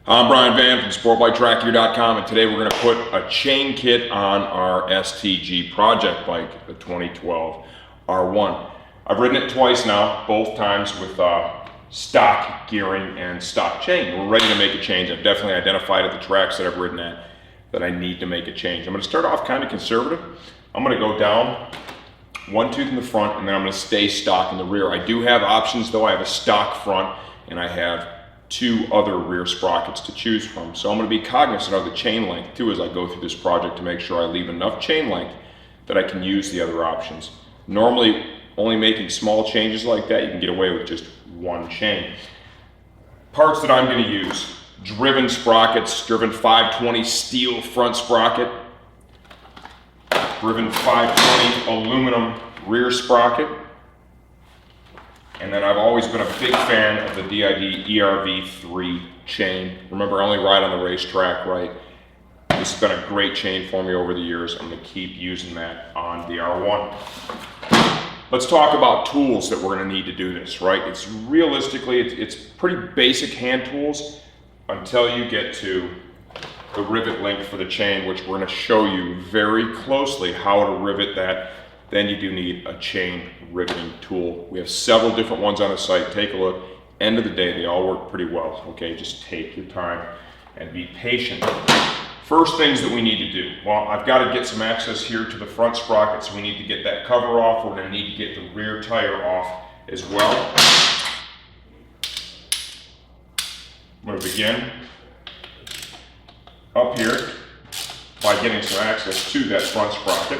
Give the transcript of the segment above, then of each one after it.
I'm Brian Van from SportBikeTrackGear.com, and today we're going to put a chain kit on our STG project bike, the 2012 R1. I've ridden it twice now, both times with stock gearing and stock chain. We're ready to make a change. I've definitely identified at the tracks that I've ridden at that I need to make a change. I'm going to start off kind of conservative. I'm going to go down one tooth in the front, and then I'm going to stay stock in the rear. I do have options though. I have a stock front, and I have two other rear sprockets to choose from. So I'm going to be cognizant of the chain length too as I go through this project to make sure I leave enough chain length that I can use the other options. Normally, only making small changes like that, you can get away with just one chain. Parts that I'm going to use: driven sprockets, driven 520 steel front sprocket, driven 520 aluminum rear sprocket, and then I've always been a big fan of the DID ERV3 chain. Remember, I only ride on the racetrack, right? This has been a great chain for me over the years. I'm going to keep using that on the R1. Let's talk about tools that we're going to need to do this, right? It's realistically, it's pretty basic hand tools until you get to the rivet link for the chain, which we're going to show you very closely how to rivet that. Then you do need a chain riveting tool. We have several different ones on the site. Take a look. End of the day, they all work pretty well, okay? Just take your time and be patient. First things that we need to do. Well, I've got to get some access here to the front sprocket, so we need to get that cover off. We're going to need to get the rear tire off as well. I'm going to begin up here by getting some access to that front sprocket.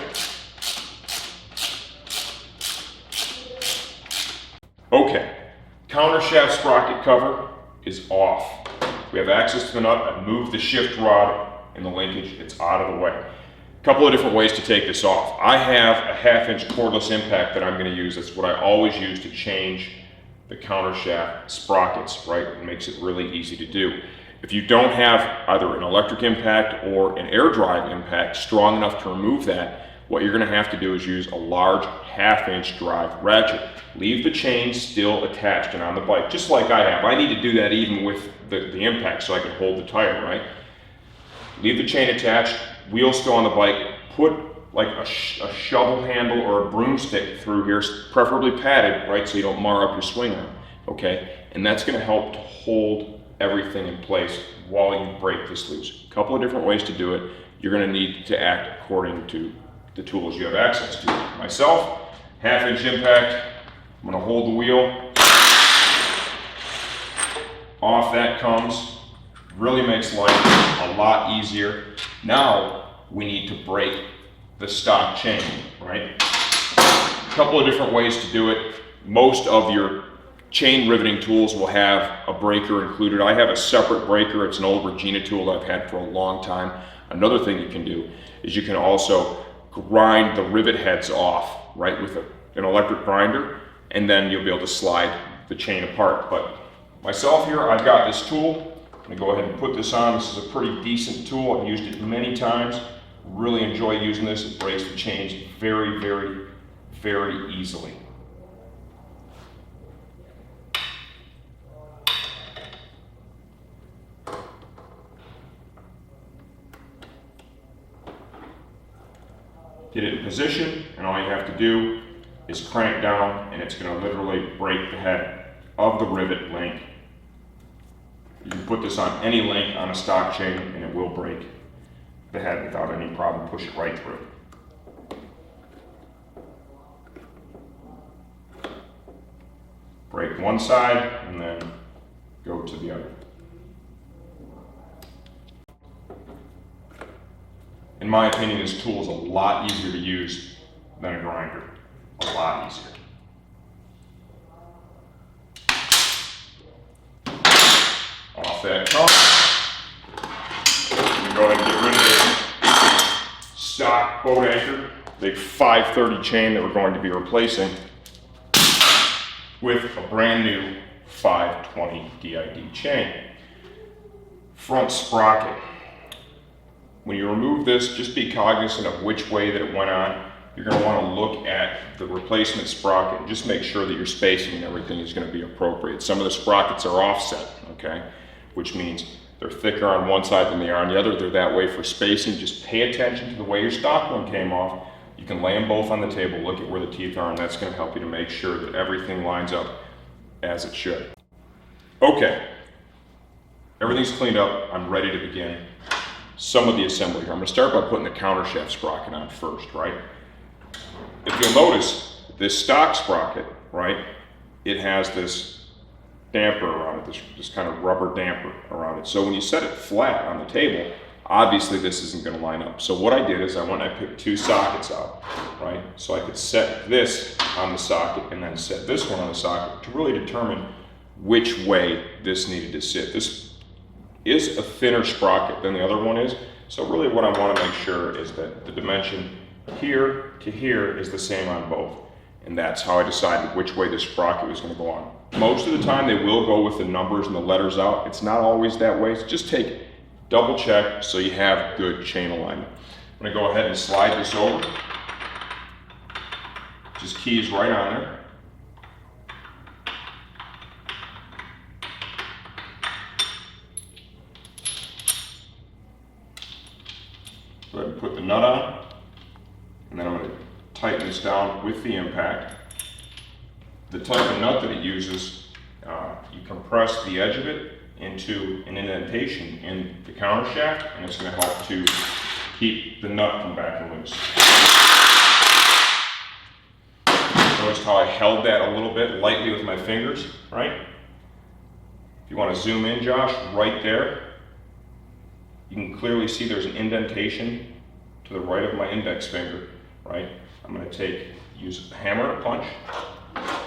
Okay, counter shaft sprocket cover is off. We have access to the nut. I've moved the shift rod and the linkage. It's out of the way. A couple of different ways to take this off. I have a 1/2-inch cordless impact that I'm going to use. That's what I always use to change the counter shaft sprockets, right? It makes it really easy to do. If you don't have either an electric impact or an air drive impact strong enough to remove that, what you're going to have to do is use a large 1/2-inch drive ratchet. Leave the chain still attached and on the bike, just like I have. I need to do that even with the impact so I can hold the tire, right? Leave the chain attached, wheel still on the bike, put like a shovel handle or a broomstick through here, preferably padded, right, so you don't mar up your swing arm, okay? And that's going to help to hold everything in place while you break this loose. A couple of different ways to do it. You're going to need to act according to the tools you have access to. Myself, 1/2-inch impact. I'm going to hold the wheel. Off that comes. Really makes life a lot easier. Now we need to break the stock chain, right? A couple of different ways to do it. Most of your chain riveting tools will have a breaker included. I have a separate breaker. It's an old Regina tool that I've had for a long time. Another thing you can do is you can also grind the rivet heads off, right, with an electric grinder, and then you'll be able to slide the chain apart. But myself here, I've got this tool. I'm going to go ahead and put this on. This is a pretty decent tool. I've used it many times. Really enjoy using this. It breaks the chains very, very, very easily. Get it in position, and all you have to do is crank down, and it's going to literally break the head of the rivet link. You can put this on any link on a stock chain, and it will break the head without any problem. Push it right through. Break one side, and then go to the other. In my opinion, this tool is a lot easier to use than a grinder. A lot easier. Off that comes. Go ahead and get rid of the stock boat anchor, big 530 chain that we're going to be replacing with a brand new 520 DID chain. Front sprocket. When you remove this, just be cognizant of which way that it went on. You're going to want to look at the replacement sprocket and just make sure that your spacing and everything is going to be appropriate. Some of the sprockets are offset, okay? Which means they're thicker on one side than they are on the other. They're that way for spacing. Just pay attention to the way your stock one came off. You can lay them both on the table, look at where the teeth are, and that's going to help you to make sure that everything lines up as it should. Okay, everything's cleaned up. I'm ready to begin some of the assembly here. I'm going to start by putting the countershaft sprocket on first, right? If you'll notice, this stock sprocket, right, it has this damper around it, this kind of rubber damper around it. So when you set it flat on the table, obviously this isn't going to line up. So what I did is I went and I picked two sockets out, right? So I could set this on the socket and then set this one on the socket to really determine which way this needed to sit. This is a thinner sprocket than the other one is. So really what I want to make sure is that the dimension here to here is the same on both. And that's how I decided which way the sprocket was going to go on. Most of the time they will go with the numbers and the letters out. It's not always that way. So just double check so you have good chain alignment. I'm going to go ahead and slide this over. Just keys right on there. Go ahead and put the nut on. And then I'm going to tighten this down with the impact. The type of nut that it uses, you compress the edge of it into an indentation in the counter shaft, and it's going to help to keep the nut from backing loose. Notice how I held that a little bit lightly with my fingers, right? If you want to zoom in, Josh, right there, you can clearly see there's an indentation to the right of my index finger, right? I'm going to use a hammer and a punch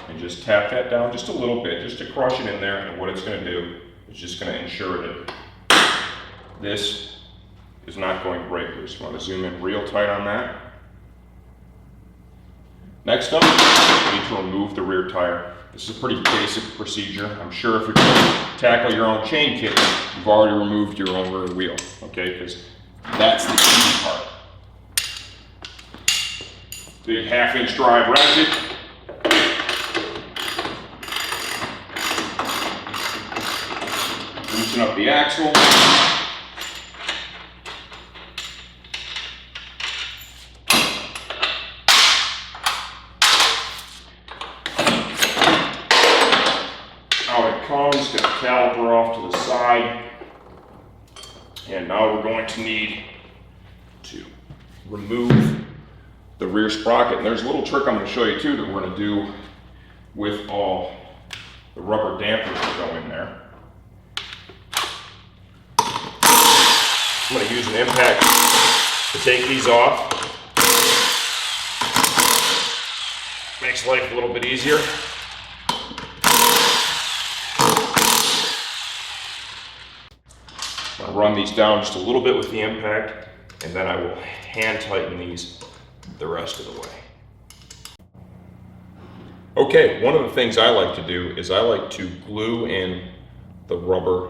and just tap that down just a little bit, just to crush it in there. And what it's going to do is just going to ensure that this is not going to break loose. I want to zoom in real tight on that. Next up, we need to remove the rear tire. This is a pretty basic procedure. I'm sure if you're going to tackle your own chain kit, you've already removed your own rear wheel, okay? Because that's the easy part. Big 1/2-inch drive ratchet. Loosen up the axle. Out it comes, get the caliper off to the side. And now we're going to need to remove the rear sprocket. And there's a little trick I'm going to show you too that we're going to do with all the rubber dampers that go in there. I'm going to use an impact to take these off. Makes life a little bit easier. I'm going to run these down just a little bit with the impact, and then I will hand tighten these the rest of the way. Okay, one of the things I like to do is I like to glue in the rubber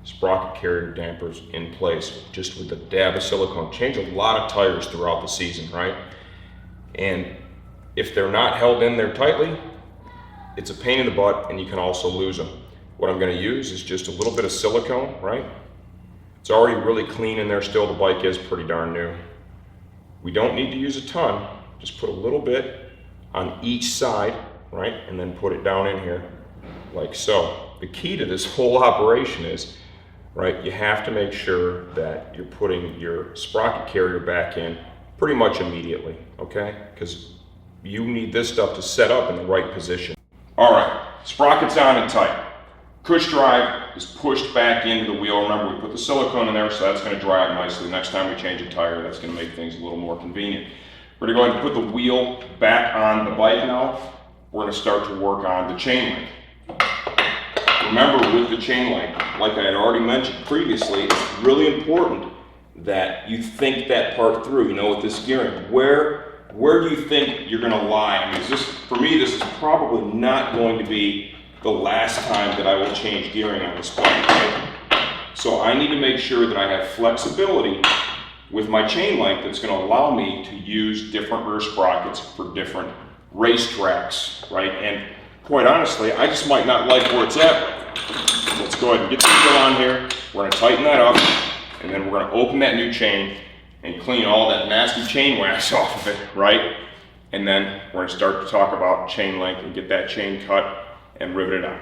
sprocket carrier dampers in place just with a dab of silicone. Change a lot of tires throughout the season, right? And if they're not held in there tightly, it's a pain in the butt and you can also lose them. What I'm going to use is just a little bit of silicone, right? It's already really clean in there still. The bike is pretty darn new. We don't need to use a ton. Just put a little bit on each side, right? And then put it down in here like so. The key to this whole operation is, right, you have to make sure that you're putting your sprocket carrier back in pretty much immediately, okay? Because you need this stuff to set up in the right position. All right, sprocket's on and tight. Push drive is pushed back into the wheel. Remember, we put the silicone in there, so that's going to dry out nicely. Next time we change a tire, that's going to make things a little more convenient. We're going to go ahead and put the wheel back on the bike now. We're going to start to work on the chain length. Remember, with the chain length, like I had already mentioned previously, it's really important that you think that part through. You know, with this gearing, where do you think you're going to lie? I mean, for me, this is probably not going to be the last time that I will change gearing on this bike, right? So I need to make sure that I have flexibility with my chain length that's going to allow me to use different rear sprockets for different racetracks, right? And quite honestly, I just might not like where it's at. So let's go ahead and get the wheel on here. We're gonna tighten that up, and then we're gonna open that new chain and clean all that nasty chain wax off of it, right? And then we're gonna start to talk about chain length and get that chain cut and riveted on.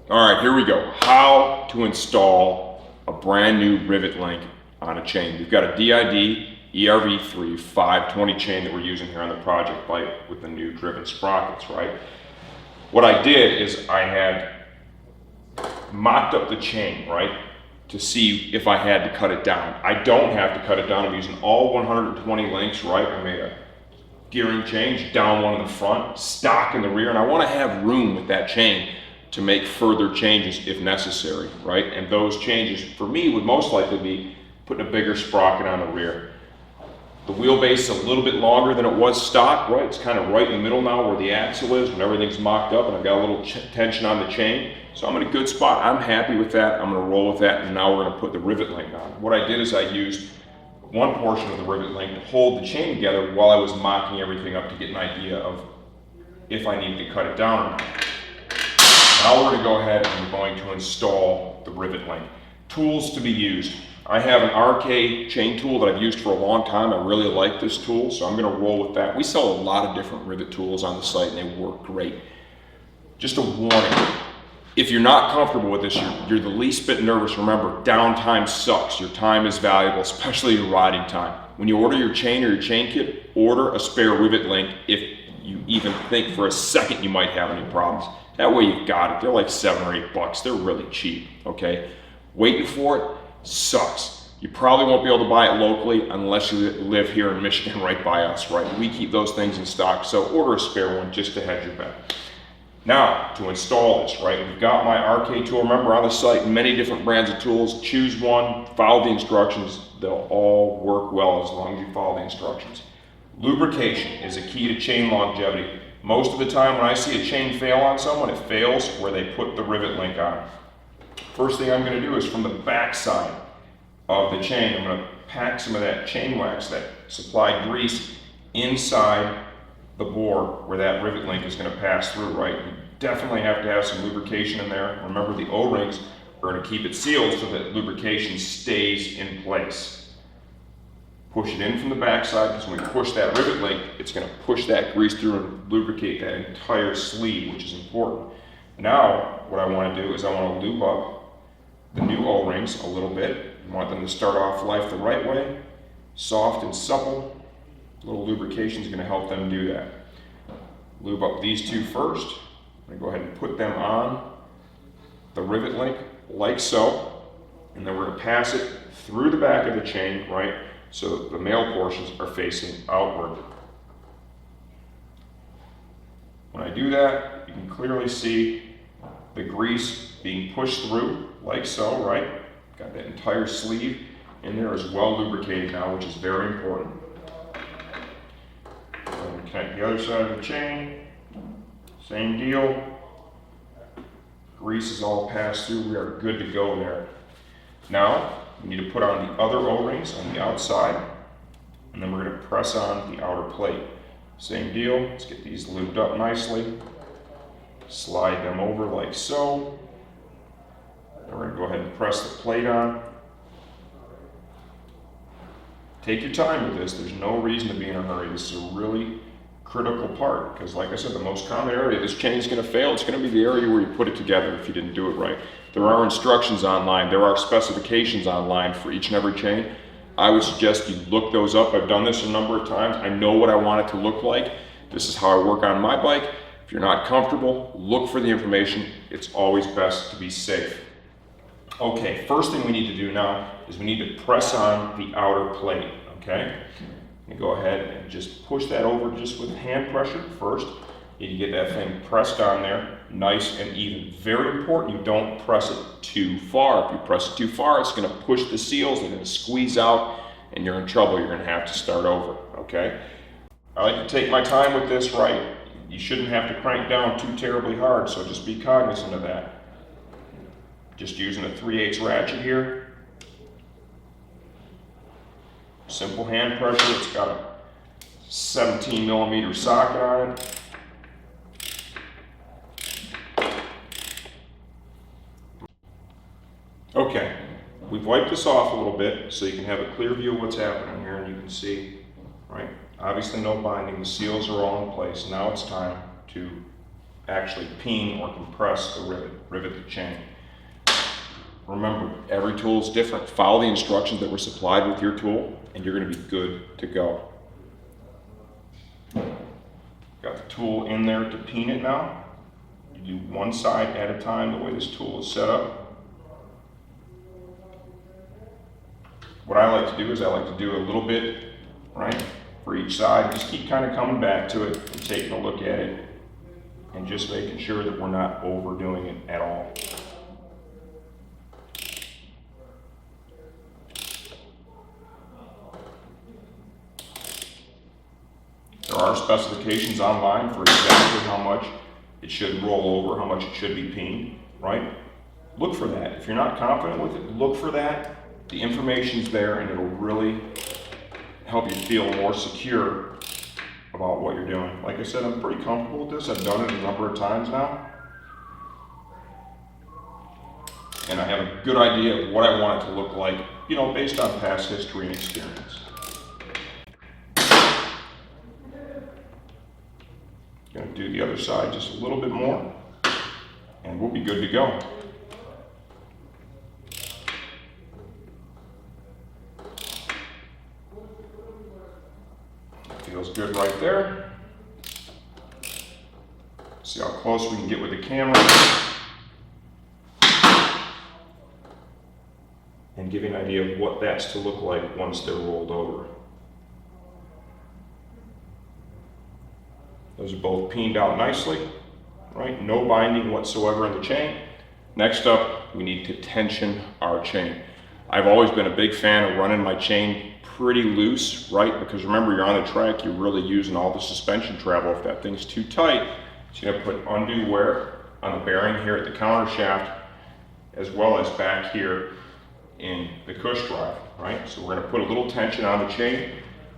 All right, here we go. How to install a brand new rivet link on a chain. We've got a DID ERV3 520 chain that we're using here on the project bike with the new driven sprockets, right? What I did is I had mocked up the chain, right, to see if I had to cut it down. I don't have to cut it down. I'm using all 120 links, right? I made a gearing change, down one in the front, stock in the rear, and I want to have room with that chain to make further changes if necessary, right? And those changes for me would most likely be putting a bigger sprocket on the rear. The wheelbase is a little bit longer than it was stock, right? It's kind of right in the middle now where the axle is when everything's mocked up, and I've got a little tension on the chain. So I'm in a good spot. I'm happy with that. I'm gonna roll with that, and now we're gonna put the rivet link on. What I did is I used one portion of the rivet link to hold the chain together while I was mocking everything up to get an idea of if I needed to cut it down or not. Now we're gonna go ahead and we're going to install the rivet link. Tools to be used. I have an RK chain tool that I've used for a long time. I really like this tool, so I'm gonna roll with that. We sell a lot of different rivet tools on the site and they work great. Just a warning, if you're not comfortable with this, you're the least bit nervous, remember, downtime sucks. Your time is valuable, especially your riding time. When you order your chain or your chain kit, order a spare rivet link if you even think for a second you might have any problems. That way you've got it. They're like $7 or $8. They're really cheap, okay? Waiting for it sucks. You probably won't be able to buy it locally unless you live here in Michigan right by us, right? We keep those things in stock, so order a spare one just to hedge your bet. Now, to install this, right, we've got my RK tool. Remember, on the site, many different brands of tools. Choose one, follow the instructions. They'll all work well as long as you follow the instructions. Lubrication is a key to chain longevity. Most of the time when I see a chain fail on someone, it fails where they put the rivet link on. First thing I'm going to do is from the back side of the chain, I'm going to pack some of that chain wax, that supply grease, inside the bore where that rivet link is going to pass through, right? You definitely have to have some lubrication in there. Remember, the O-rings are going to keep it sealed so that lubrication stays in place. Push it in from the back side, because when we push that rivet link, it's going to push that grease through and lubricate that entire sleeve, which is important. Now, what I want to do is I want to lube up the new O-rings a little bit. You want them to start off life the right way, soft and supple. A little lubrication is going to help them do that. Lube up these two first. I'm going to go ahead and put them on the rivet link like so, and then we're going to pass it through the back of the chain, right, so the male portions are facing outward. When I do that, you can clearly see the grease being pushed through like so, right? Got that entire sleeve in there is well lubricated now, which is very important. Connect the other side of the chain, same deal. Grease is all passed through, we are good to go there. Now, we need to put on the other O-rings on the outside, and then we're going to press on the outer plate. Same deal, let's get these lubed up nicely. Slide them over like so. Then we're going to go ahead and press the plate on. Take your time with this, there's no reason to be in a hurry. This is a really critical part, because like I said, the most common area this chain is going to fail, it's going to be the area where you put it together if you didn't do it right. There are instructions online, there are specifications online for each and every chain. I would suggest you look those up. I've done this a number of times. I know what I want it to look like. This is how I work on my bike. If you're not comfortable, look for the information. It's always best to be safe. Okay, first thing we need to do now is we need to press on the outer plate, okay? You go ahead and just push that over just with hand pressure first. You get that thing pressed on there, nice and even. Very important, you don't press it too far. If you press it too far, it's gonna push the seals, they're gonna squeeze out, and you're in trouble. You're gonna have to start over, okay? I like to take my time with this, right? You shouldn't have to crank down too terribly hard, so just be cognizant of that. Just using a 3/8 ratchet here. Simple hand pressure, it's got a 17 millimeter socket on it. Okay, we've wiped this off a little bit so you can have a clear view of what's happening here, and you can see, right? Obviously no binding, the seals are all in place. Now it's time to actually peen or compress the rivet the chain. Remember, every tool is different. Follow the instructions that were supplied with your tool, and you're going to be good to go. Got the tool in there to peen it now. You do one side at a time, the way this tool is set up. What I like to do is I like to do a little bit, right, for each side. Just keep kind of coming back to it and taking a look at it and just making sure that we're not overdoing it at all. There are specifications online for exactly how much it should roll over, how much it should be peened, right? Look for that. If you're not confident with it, look for that. The information's there, and it'll really help you feel more secure about what you're doing. Like I said, I'm pretty comfortable with this. I've done it a number of times now. And I have a good idea of what I want it to look like, you know, based on past history and experience. Going to do the other side just a little bit more, and we'll be good to go. Feels good right there. See how close we can get with the camera. And give you an idea of what that's to look like once they're rolled over. Those are both peened out nicely, right? No binding whatsoever in the chain. Next up, we need to tension our chain. I've always been a big fan of running my chain pretty loose, right? Because remember, you're on the track, you're really using all the suspension travel. If that thing's too tight, so you're gonna put undue wear on the bearing here at the counter shaft, as well as back here in the cush drive, right? So we're gonna put a little tension on the chain.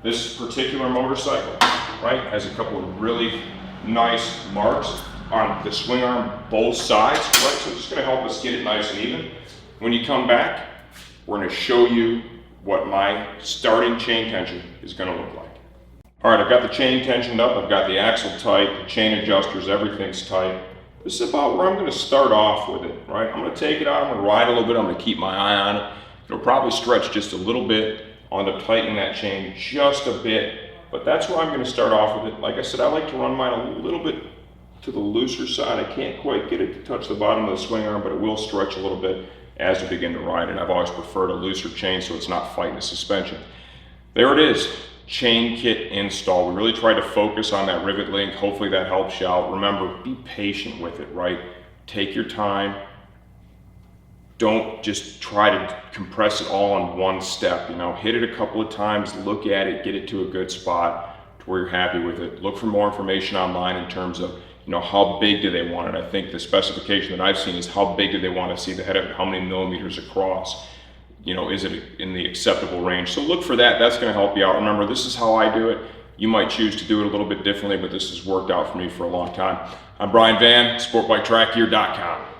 This particular motorcycle, right, has a couple of really nice marks on the swing arm, both sides, right? So it's just gonna help us get it nice and even. When you come back, we're gonna show you what my starting chain tension is going to look like. All right, I've got the chain tensioned up, I've got the axle tight, the chain adjusters, everything's tight. This is about where I'm going to start off with it, right? I'm going to take it out, I'm going to ride a little bit, I'm going to keep my eye on it. It'll probably stretch just a little bit. I'll end up tightening that chain just a bit, but that's where I'm going to start off with it. Like I said, I like to run mine a little bit to the looser side. I can't quite get it to touch the bottom of the swing arm, but it will stretch a little bit as we begin to ride it. I've always preferred a looser chain so it's not fighting the suspension. There it is, chain kit install. We really tried to focus on that rivet link. Hopefully that helps you out. Remember, be patient with it, right? Take your time. Don't just try to compress it all in one step. You know, hit it a couple of times, look at it, get it to a good spot to where you're happy with it. Look for more information online in terms of, you know, how big do they want it? I think the specification that I've seen is how big do they want to see the head of it, how many millimeters across, you know, is it in the acceptable range? So look for that, that's going to help you out. Remember, this is how I do it. You might choose to do it a little bit differently, but this has worked out for me for a long time. I'm Brian Van, sportbiketrackgear.com.